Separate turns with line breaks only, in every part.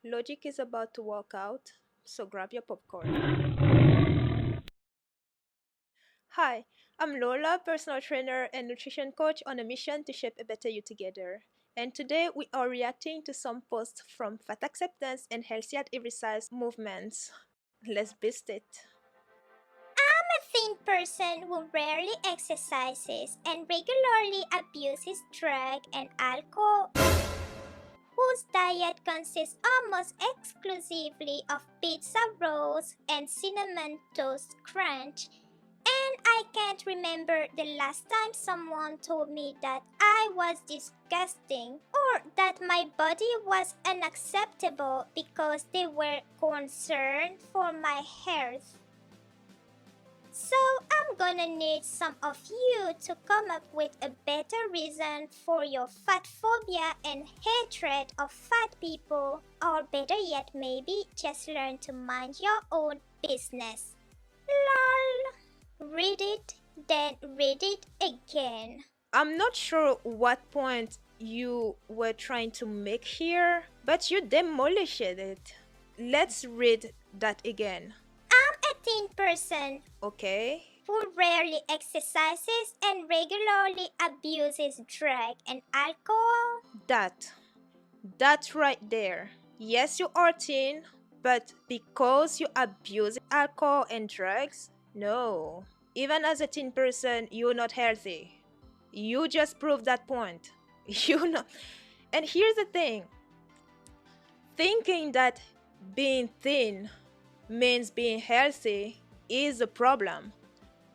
Logic is about to walk out, so grab your popcorn. Hi, I'm Lola, personal trainer and nutrition coach on a mission to shape a better you together. And today we are reacting to some posts from fat acceptance and healthy at every size movements. Let's beast it.
I'm a thin person who rarely exercises and regularly abuses drug and alcohol, whose diet consists almost exclusively of pizza rolls and cinnamon toast crunch. And I can't remember the last time someone told me that I was disgusting or that my body was unacceptable because they were concerned for my health. So I'm gonna need some of you to come up with a better reason for your fat phobia and hatred of fat people, or better yet, maybe just learn to mind your own business. LOL. Read it, then read it again.
I'm not sure what point you were trying to make here, but you demolished it. Let's read that again.
I'm a thin person
Okay?
who rarely exercises and regularly abuses drug and alcohol.
That right there. Yes, you are thin, but because you abuse alcohol and drugs? No. Even as a thin person, you're not healthy. You just proved that point. You know. And here's the thing, thinking that being thin means being healthy is a problem,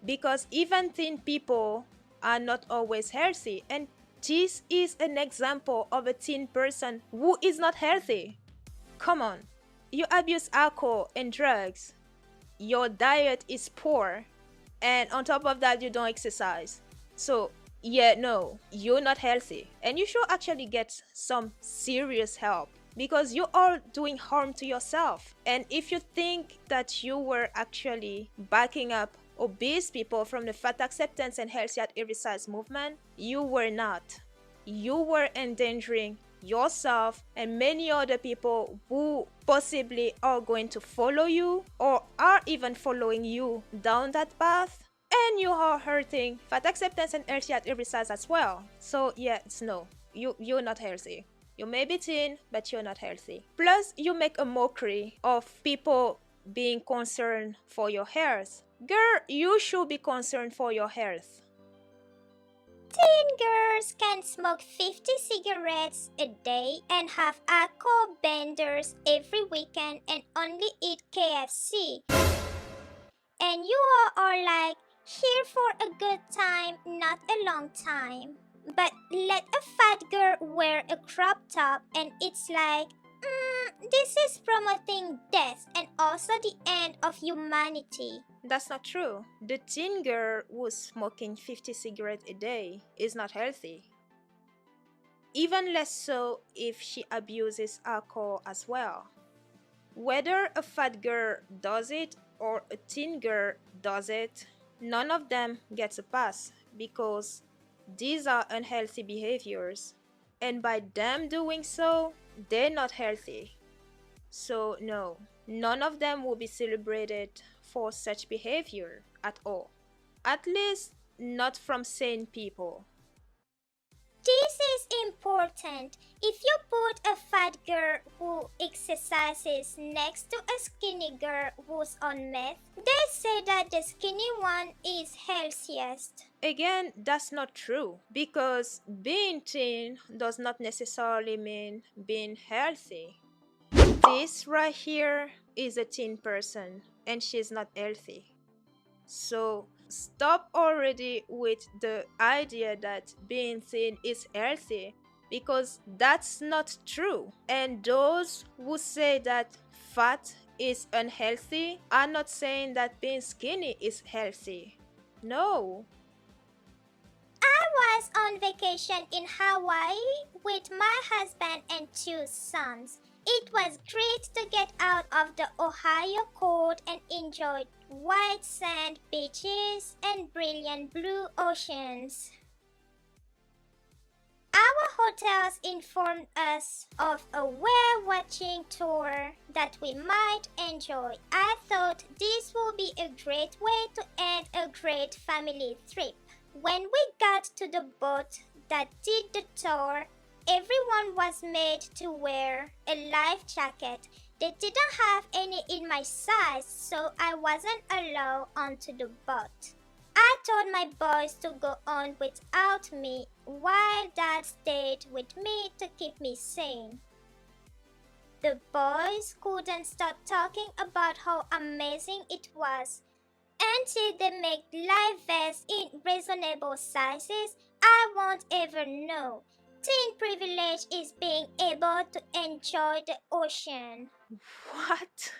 because even thin people are not always healthy, and this is an example of a thin person who is not healthy. Come on, you abuse alcohol and drugs, your diet is poor, and on top of that you don't exercise. So yeah, no, you're not healthy, and you should actually get some serious help, because you are doing harm to yourself. And if you think that you were actually backing up obese people from the fat acceptance and healthy at every size movement, you were not. You were endangering yourself and many other people who possibly are going to follow you or are even following you down that path, and you are hurting fat acceptance and healthy at every size as well. So yeah, it's no, you're not healthy. You may be thin, but you're not healthy. Plus, you make a mockery of people being concerned for your health. Girl, you should be concerned for your health.
Teen girls can smoke 50 cigarettes a day and have alcohol benders every weekend and only eat KFC. And you are like, here for a good time, not a long time. But let a fat girl wear a crop top and it's like, this is promoting death and also the end of humanity.
That's not true. The teen girl who's smoking 50 cigarettes a day is not healthy. Even less so if she abuses alcohol as well. Whether a fat girl does it or a teen girl does it, none of them gets a pass, because these are unhealthy behaviors, and by them doing so, they're not healthy. So no, none of them will be celebrated for such behavior at all. At least not from sane people.
This is important. If you put a fat girl who exercises next to a skinny girl who's on meth, they say that the skinny one is healthiest.
Again, that's not true, because being thin does not necessarily mean being healthy. This right here is a thin person and she's not healthy. So stop already with the idea that being thin is healthy, because that's not true. And those who say that fat is unhealthy are not saying that being skinny is healthy. No.
I was on vacation in Hawaii with my husband and 2 sons. It was great to get out of the Ohio cold and enjoy white sand beaches and brilliant blue oceans. I Our hotels informed us of a whale watching tour that we might enjoy. I thought this would be a great way to end a great family trip. When we got to the boat that did the tour, everyone was made to wear a life jacket. They didn't have any in my size, so I wasn't allowed onto the boat. I told my boys to go on without me while Dad stayed with me to keep me sane. The boys couldn't stop talking about how amazing it was. Until they make life vests in reasonable sizes, I won't ever know. Teen privilege is being able to enjoy the ocean.
What?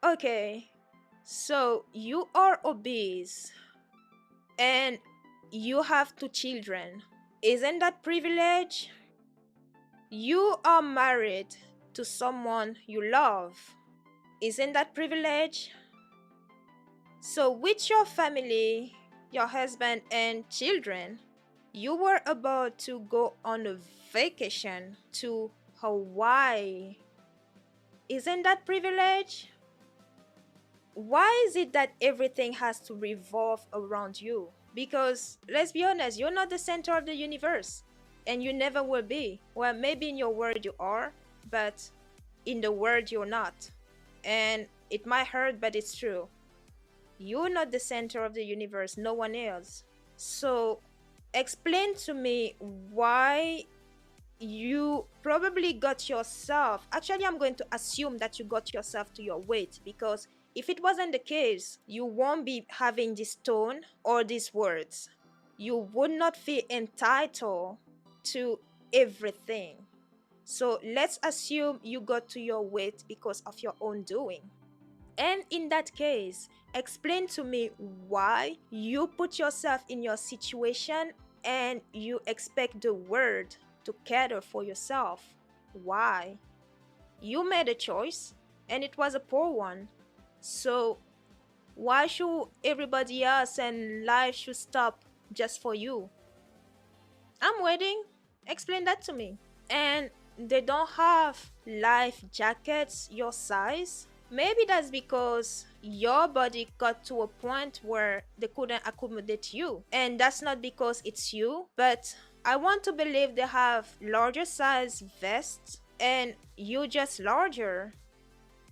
Okay, so you are obese and you have 2 children. Isn't that privilege? You are married to someone you love. Isn't that privilege? So, with your family, your husband, and children, you were about to go on a vacation to Hawaii. Isn't that privilege? Why is it that everything has to revolve around you? Because let's be honest, you're not the center of the universe and you never will be. Well, maybe in your world you are, but in the world you're not. And it might hurt, but it's true. You're not the center of the universe, no one else. So, explain to me why you probably got yourself. Actually, I'm going to assume that you got yourself to your weight, because if it wasn't the case, you won't be having this tone or these words. You would not feel entitled to everything. So let's assume you got to your weight because of your own doing. And in that case, explain to me why you put yourself in your situation and you expect the world to cater for yourself. Why? You made a choice and it was a poor one. So why should everybody else and life should stop just for you? I'm waiting. Explain that to me. And they don't have life jackets your size. Maybe that's because your body got to a point where they couldn't accommodate you. And that's not because it's you, but I want to believe they have larger size vests and you just larger.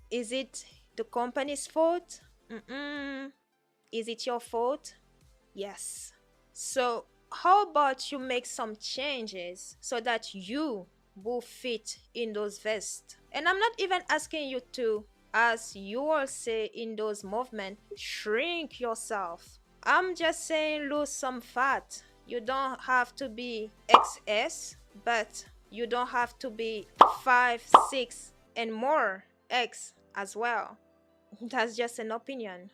Is it the company's fault? Is it your fault? Yes. So how about you make some changes so that you will fit in those vests? And I'm not even asking you to, as you all say in those movements, shrink yourself. I'm just saying lose some fat. You don't have to be XS, but you don't have to be 5, 6, and more X as well. That's just an opinion.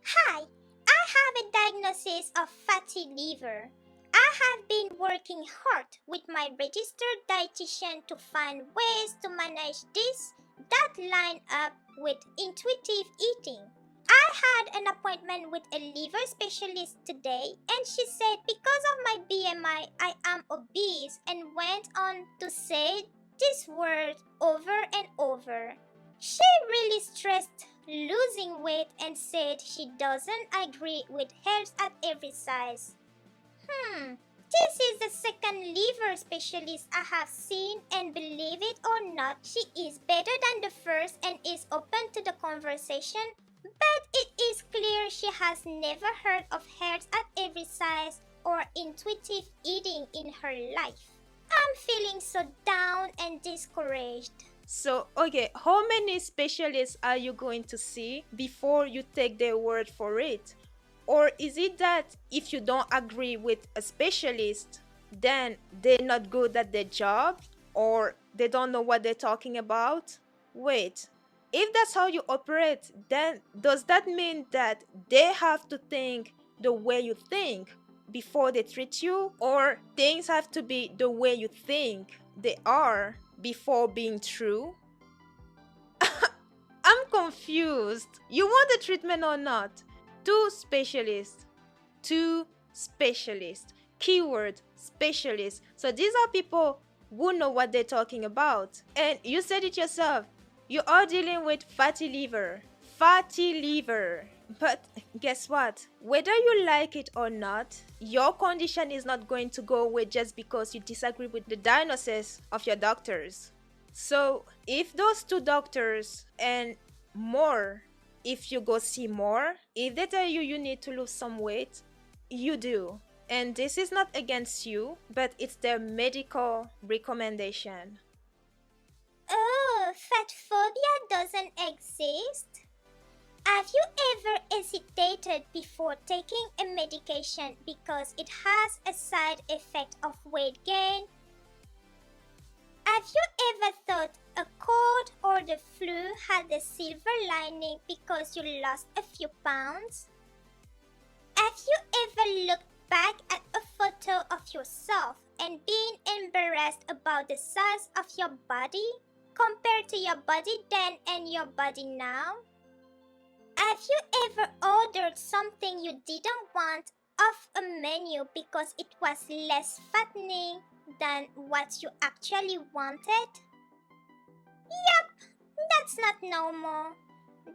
Hi, I have a diagnosis of fatty liver. I have been working hard with my registered dietitian to find ways to manage this that line up with intuitive eating. I had an appointment with a liver specialist today, and she said because of my BMI, I am obese, and went on to say this word over and over. She really stressed losing weight and said she doesn't agree with health at every size. This is the second liver specialist I have seen, and believe it or not, she is better than the first and is open to the conversation, but it is clear she has never heard of health at every size or intuitive eating in her life. I'm feeling so down and discouraged.
So, okay, how many specialists are you going to see before you take their word for it? Or is it that if you don't agree with a specialist, then they're not good at their job or they don't know what they're talking about? Wait, if that's how you operate, then does that mean that they have to think the way you think before they treat you? Or things have to be the way you think they are before being true? I'm confused. You want the treatment or not? Two specialists. Keyword specialists. So these are people who know what they're talking about. And you said it yourself. You are dealing with fatty liver. Fatty liver. But guess what? Whether you like it or not, your condition is not going to go away just because you disagree with the diagnosis of your doctors. So if those two doctors and more, if you go see more, if they tell you you need to lose some weight, you do. And this is not against you, but it's their medical recommendation.
Oh, fat phobia doesn't exist? Have you ever hesitated before taking a medication because it has a side effect of weight gain? Have you ever thought a cold or the flu had a silver lining because you lost a few pounds? Have you ever looked back at a photo of yourself and been embarrassed about the size of your body compared to your body then and your body now? Have you ever ordered something you didn't want off a menu because it was less fattening than what you actually wanted? Yep, that's not normal.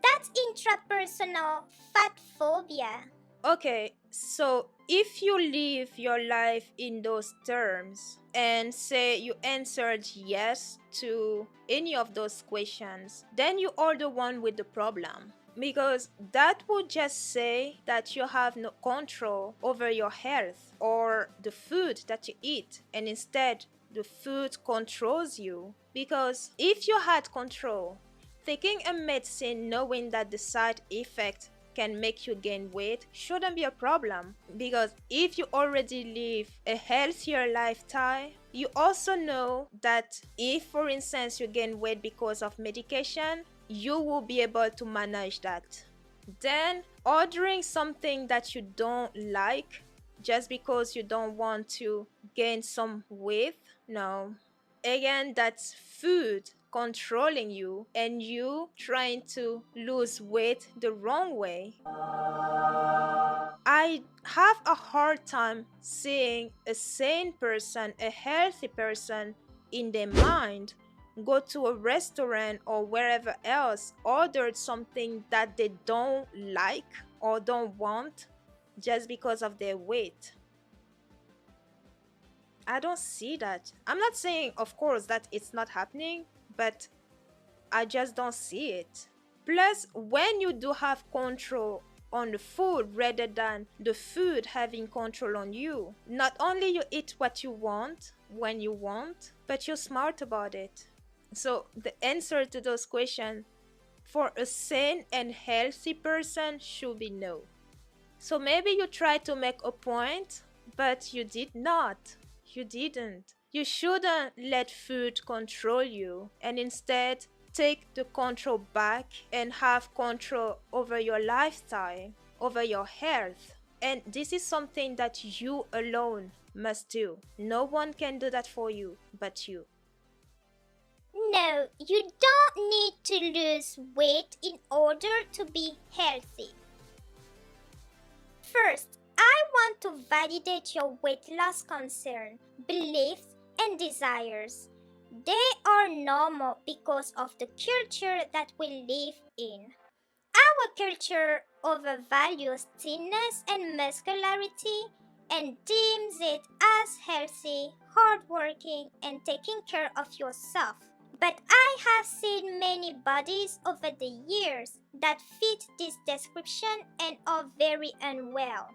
That's intrapersonal fat phobia.
Okay, so if you live your life in those terms and say you answered yes to any of those questions, then you are the one with the problem. Because that would just say that you have no control over your health or the food that you eat, and instead the food controls you. Because if you had control, taking a medicine knowing that the side effect can make you gain weight shouldn't be a problem, because if you already live a healthier lifestyle, you also know that if, for instance, you gain weight because of medication, you will be able to manage that. Then ordering something that you don't like just because you don't want to gain some weight, no. Again, that's food controlling you and you trying to lose weight the wrong way. I have a hard time seeing a sane person, a healthy person in their mind go to a restaurant or wherever else, ordered something that they don't like or don't want just because of their weight. I don't see that. I'm not saying, of course, that it's not happening, but I just don't see it. Plus, when you do have control on the food rather than the food having control on you, not only you eat what you want when you want, but you're smart about it. So the answer to those questions for a sane and healthy person should be no. So maybe you tried to make a point, but you did not. You didn't. You shouldn't let food control you and instead take the control back and have control over your lifestyle, over your health. And this is something that you alone must do. No one can do that for you but you.
No, you don't need to lose weight in order to be healthy. First, I want to validate your weight loss concern, beliefs, and desires. They are normal because of the culture that we live in. Our culture overvalues thinness and muscularity and deems it as healthy, hardworking, and taking care of yourself. But I have seen many bodies over the years that fit this description and are very unwell.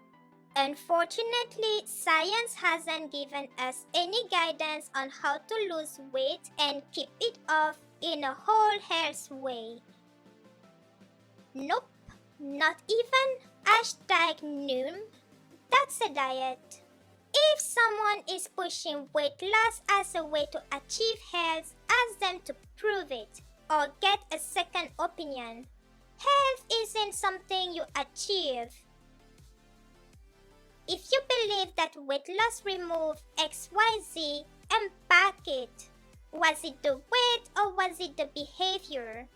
Unfortunately, science hasn't given us any guidance on how to lose weight and keep it off in a whole health way. Nope, not even #noom. That's a diet. If someone is pushing weight loss as a way to achieve health, ask them to prove it or get a second opinion. Health isn't something you achieve. If you believe that weight loss removed XYZ, unpack it. Was it the weight or was it the behavior?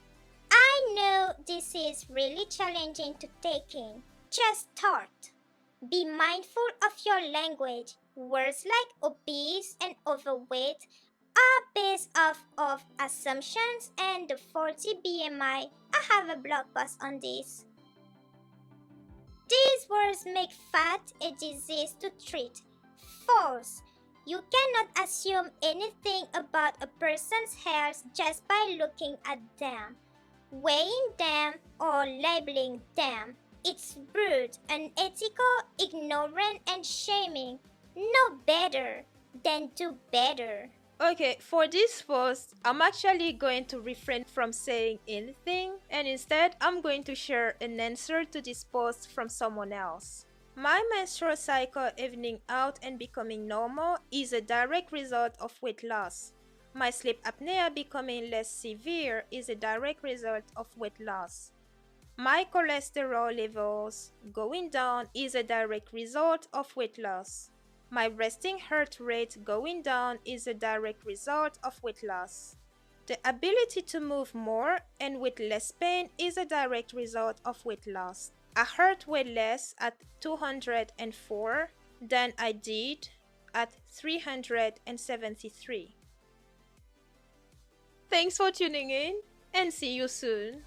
I know this is really challenging to take in. Just start. Be mindful of your language. Words like obese and overweight are based off of assumptions and the 40 BMI. I have a blog post on this. These words make fat a disease to treat. False. You cannot assume anything about a person's health just by looking at them, weighing them, or labeling them. It's rude, unethical, ignorant, and shaming. Know better, then do better.
Okay, for this post, I'm actually going to refrain from saying anything, and instead I'm going to share an answer to this post from someone else. My menstrual cycle evening out and becoming normal is a direct result of weight loss. My sleep apnea becoming less severe is a direct result of weight loss. My cholesterol levels going down is a direct result of weight loss. My resting heart rate going down is a direct result of weight loss. The ability to move more and with less pain is a direct result of weight loss. I hurt way less at 204 than I did at 373. Thanks for tuning in and see you soon.